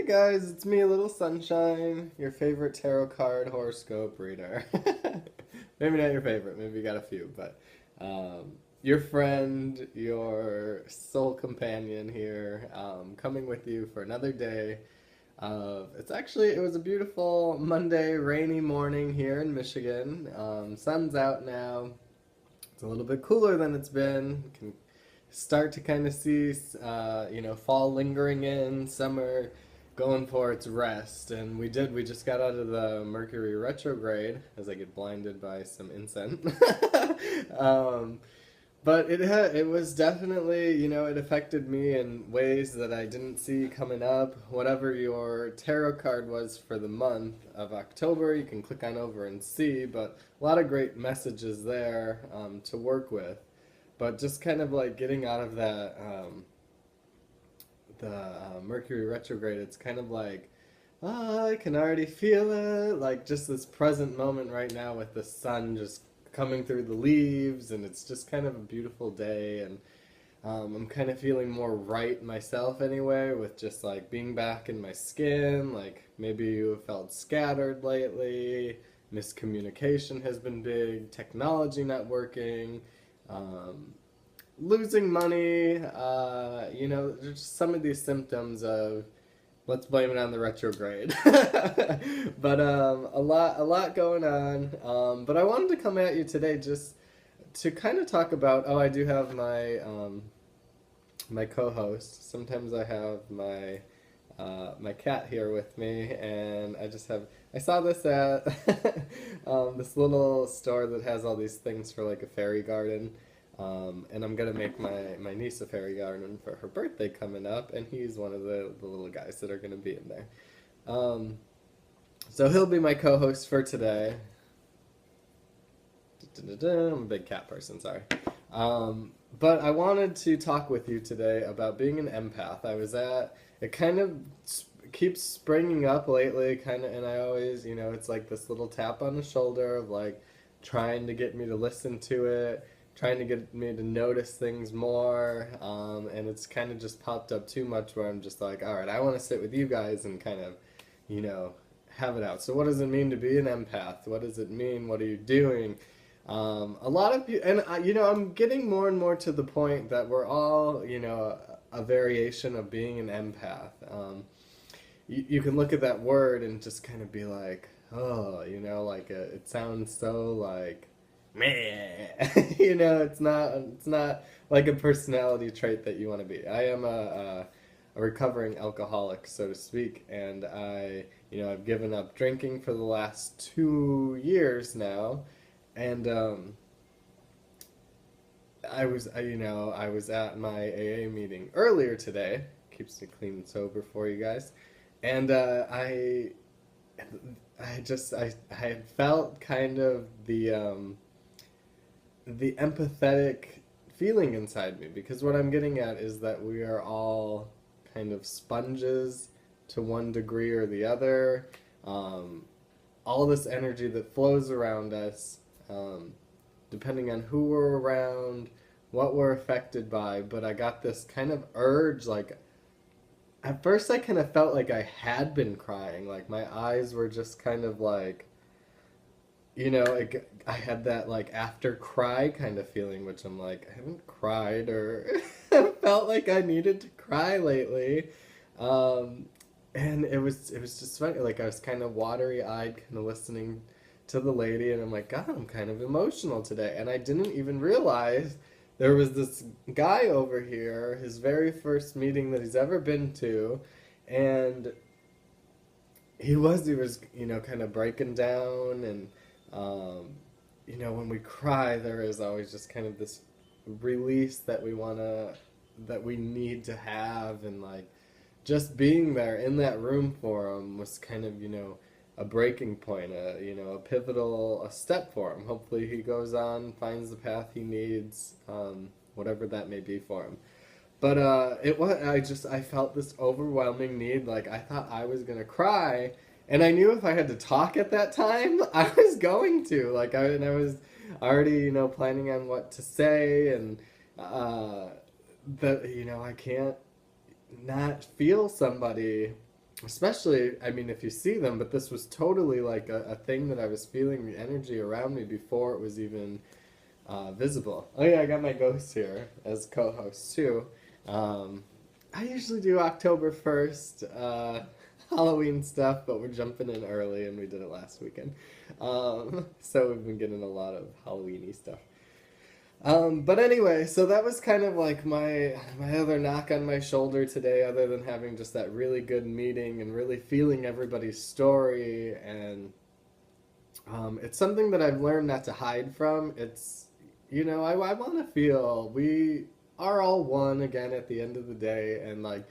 Hey guys, it's me, Little Sunshine, your favorite tarot card horoscope reader. Maybe not your favorite, maybe you got a few, but your friend, your soul companion here, coming with you for another day of, it was a beautiful Monday, rainy morning here in Michigan. Sun's out now. It's a little bit cooler than it's been. You can start to kind of see, fall lingering in, summer going for its rest. And we just got out of the Mercury retrograde as I get blinded by some incense. um, but it was definitely, it affected me in ways that I didn't see coming up. Whatever your tarot card was for the month of October, you can click on over and see, but a lot of great messages there to work with. But just kind of like getting out of that, the Mercury retrograde, it's kind of like, I can already feel it. Like just this present moment right now with the sun just coming through the leaves, and it's just kind of a beautiful day. And I'm kind of feeling more right myself anyway, with just like being back in my skin. Like maybe you have felt scattered lately. Miscommunication has been big. Technology not working. Losing money, there's just some of these symptoms of, let's blame it on the retrograde. But a lot going on. But I wanted to come at you today just to kind of talk about. Oh, I do have my co-host. Sometimes I have my cat here with me, and I saw this at this little store that has all these things for like a fairy garden. And I'm gonna make my niece a fairy garden for her birthday coming up, and he's one of the little guys that are gonna be in there. So he'll be my co-host for today. I'm a big cat person, sorry. But I wanted to talk with you today about being an empath. It kind of keeps springing up lately, and I always, it's like this little tap on the shoulder of like trying to get me to listen to it, trying to get me to notice things more, and it's kind of just popped up too much where I'm just like, all right, I want to sit with you guys and kind of, have it out. So what does it mean to be an empath? What does it mean? What are you doing? A lot of people, and I'm getting more and more to the point that we're all, a variation of being an empath. You can look at that word and just kind of be like, oh, it sounds so like, meh. It's not like a personality trait that you want to be. I am a recovering alcoholic, so to speak, and I've given up drinking for the last 2 years now, and I was at my AA meeting earlier today. Keeps me clean and sober for you guys, and I had felt kind of the empathetic feeling inside me, because what I'm getting at is that we are all kind of sponges to one degree or the other. All this energy that flows around us, depending on who we're around, what we're affected by. But I got this kind of urge, like, at first I kind of felt like I had been crying, like my eyes were just kind of like, I had that like after cry kind of feeling, which I'm like, I haven't cried or felt like I needed to cry lately. And it was just funny. Like I was kind of watery eyed, kind of listening to the lady, and I'm like, God, I'm kind of emotional today. And I didn't even realize there was this guy over here, his very first meeting that he's ever been to, and he was, kind of breaking down, and when we cry, there is always just kind of this release that we need to have, and like just being there in that room for him was kind of, a breaking point, a pivotal step for him. Hopefully he goes on, finds the path he needs, whatever that may be for him. But I felt this overwhelming need, like I thought I was gonna cry. And I knew if I had to talk at that time, I was going to. Like, I was already, planning on what to say, and that, I can't not feel somebody especially, I mean, if you see them, but this was totally like a thing that I was feeling the energy around me before it was even visible. Oh yeah, I got my ghost here as co-host too. Um, I usually do October 1st Halloween stuff, but we're jumping in early and we did it last weekend. So we've been getting a lot of Halloweeny stuff. But anyway, so that was kind of like my other knock on my shoulder today, other than having just that really good meeting and really feeling everybody's story. And it's something that I've learned not to hide from. It's, I want to feel we are all one again at the end of the day. And like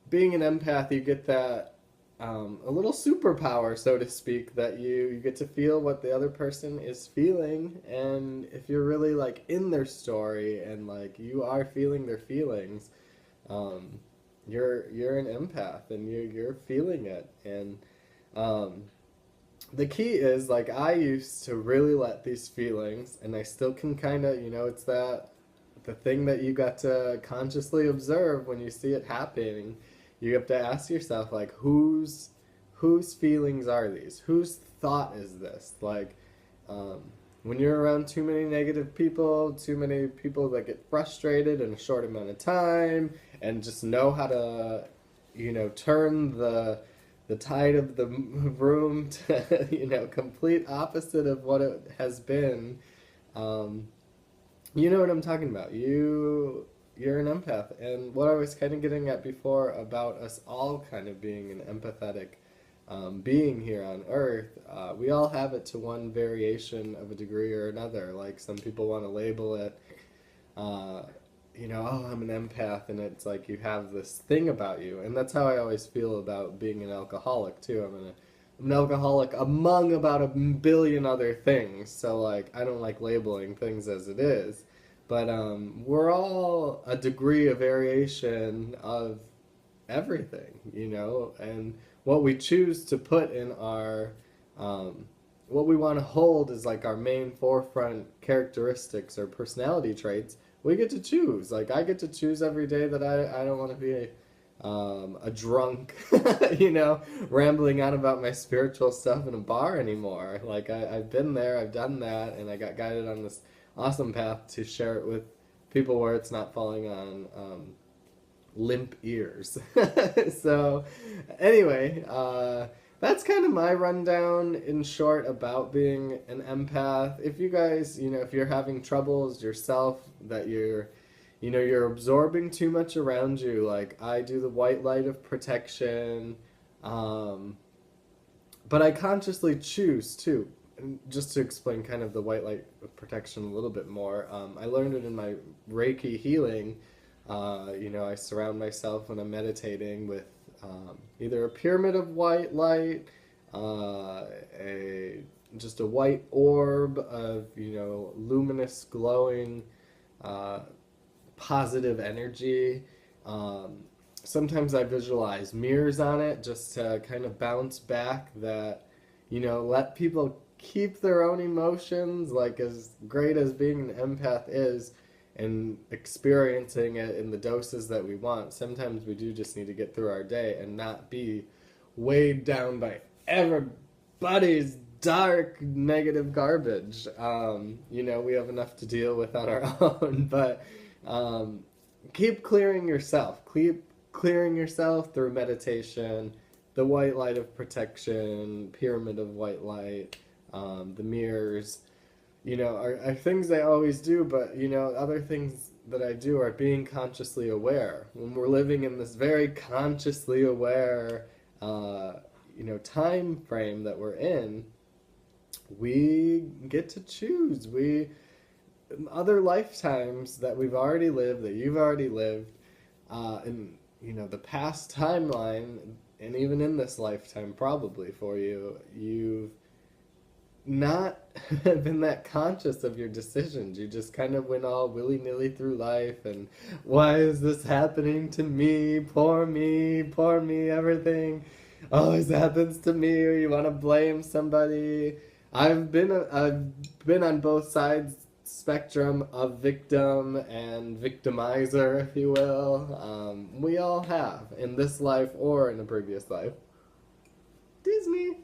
being an empath, you get that a little superpower, so to speak, that you get to feel what the other person is feeling, and if you're really like in their story and like you are feeling their feelings, um, you're an empath and you're feeling it, and um, the key is like I used to really let these feelings, and I still can kind of, it's that the thing that you got to consciously observe when you see it happening. You have to ask yourself like whose feelings are these? Whose thought is this? Like um, when you're around too many people that get frustrated in a short amount of time and just know how to turn the tide of the room to complete opposite of what it has been. um, you know what I'm talking about. You're an empath, and what I was kind of getting at before about us all kind of being an empathetic being here on Earth, we all have it to one variation of a degree or another. Like some people want to label it, uh, oh, I'm an empath, and it's like you have this thing about you, and that's how I always feel about being an alcoholic too. I'm an alcoholic among about a billion other things, so like I don't like labeling things as it is. But we're all a degree of variation of everything, and what we choose to put in our, what we want to hold is like our main forefront characteristics or personality traits. We get to choose. Like I get to choose every day that I don't want to be a drunk, rambling on about my spiritual stuff in a bar anymore. Like I've been there, I've done that, and I got guided on this awesome path to share it with people where it's not falling on limp ears. So, anyway, that's kind of my rundown in short about being an empath. If you guys, if you're having troubles yourself, that you're absorbing too much around you, like I do the white light of protection, but I consciously choose too. And just to explain kind of the white light of protection a little bit more, I learned it in my Reiki healing. I surround myself when I'm meditating with either a pyramid of white light, a just a white orb of luminous, glowing, uh, positive energy. Sometimes I visualize mirrors on it just to kind of bounce back that let people keep their own emotions, like as great as being an empath is and experiencing it in the doses that we want. Sometimes we do just need to get through our day and not be weighed down by everybody's dark negative garbage. We have enough to deal with on our own, but keep clearing yourself. Keep clearing yourself through meditation, the white light of protection, pyramid of white light, the mirrors, are things I always do, but, other things that I do are being consciously aware. When we're living in this very consciously aware, time frame that we're in, we get to choose. Other lifetimes that we've already lived, that you've already lived, in, the past timeline, and even in this lifetime probably for you, you've not been that conscious of your decisions. You just kind of went all willy-nilly through life, and why is this happening to me? Poor me, everything always happens to me, or you want to blame somebody. I've been on both sides spectrum of victim and victimizer, if you will. We all have in this life or in a previous life. Disney.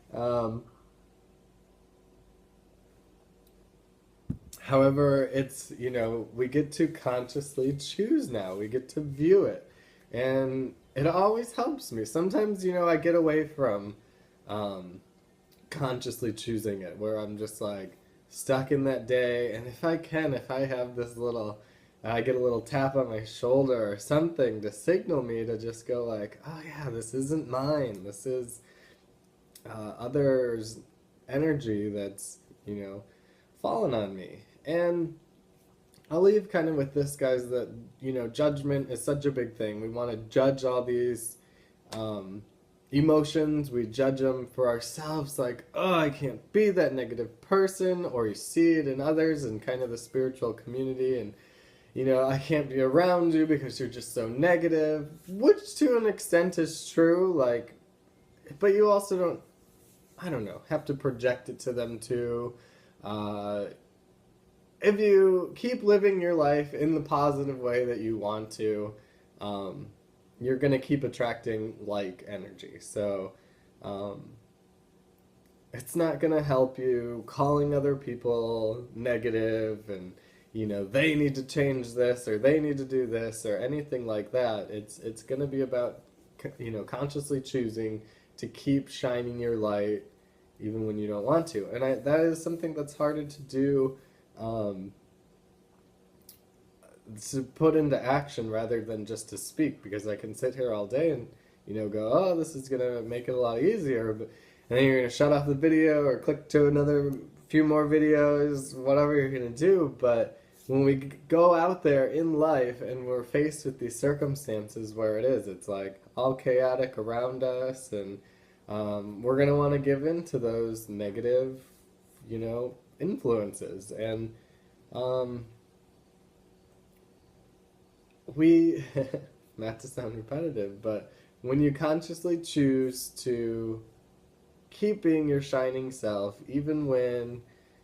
However, it's, we get to consciously choose now. We get to view it. And it always helps me. Sometimes, I get away from consciously choosing it, where I'm just like stuck in that day. And if I have this I get a little tap on my shoulder or something to signal me to just go like, oh yeah, this isn't mine. This is others' energy that's, fallen on me. And I'll leave kind of with this, guys, that, judgment is such a big thing. We want to judge all these emotions. We judge them for ourselves, like, oh, I can't be that negative person, or you see it in others and kind of the spiritual community, and, I can't be around you because you're just so negative, which to an extent is true, like, but you also don't, I don't know, have to project it to them too. If you keep living your life in the positive way that you want to, you're going to keep attracting like energy. So it's not going to help you calling other people negative and, they need to change this or they need to do this or anything like that. It's going to be about, consciously choosing to keep shining your light even when you don't want to. And that is something that's harder to do, to put into action rather than just to speak, because I can sit here all day and go, oh, this is gonna make it a lot easier, and then you're gonna shut off the video or click to another few more videos, whatever you're gonna do. But when we go out there in life and we're faced with these circumstances where it's like all chaotic around us, and we're gonna want to give in to those negative influences. And we, not to sound repetitive, but when you consciously choose to keep being your shining self, even when,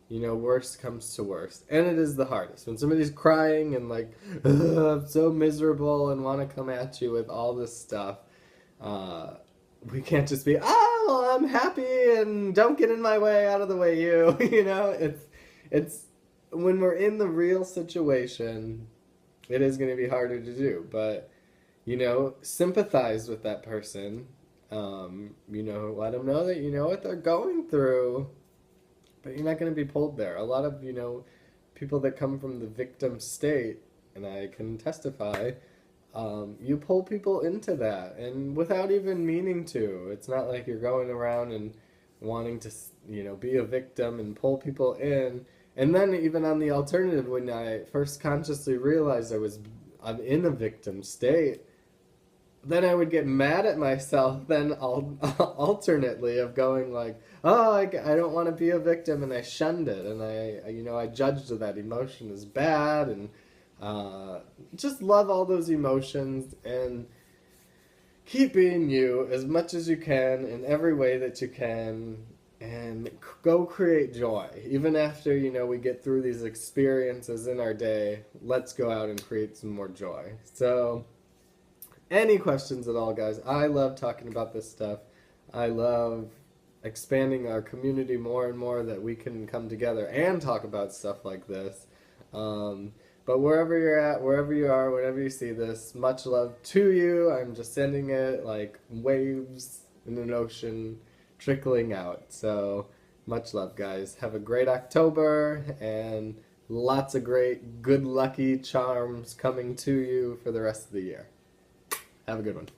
worst comes to worst, and it is the hardest, when somebody's crying and like, I'm so miserable, and want to come at you with all this stuff, we can't just be, oh, I'm happy and don't get in my way, out of the way you, it's when we're in the real situation, it is going to be harder to do. But, sympathize with that person, let them know that you know what they're going through, but you're not going to be pulled there. A lot of, people that come from the victim state, and I can testify, you pull people into that, and without even meaning to. It's not like you're going around and wanting to, be a victim and pull people in. And then even on the alternative, when I first consciously realized I'm in a victim state, then I would get mad at myself then alternately of going like, oh, I don't want to be a victim, and I shunned it, and I judged that emotion as bad, and just love all those emotions and keep being you as much as you can in every way that you can, and go create joy. Even after, we get through these experiences in our day, let's go out and create some more joy. So, any questions at all, guys? I love talking about this stuff. I love expanding our community more and more, that we can come together and talk about stuff like this. But wherever you're at, wherever you are, whenever you see this, much love to you. I'm just sending it like waves in an ocean trickling out. So much love, guys. Have a great October, and lots of great good lucky charms coming to you for the rest of the year. Have a good one.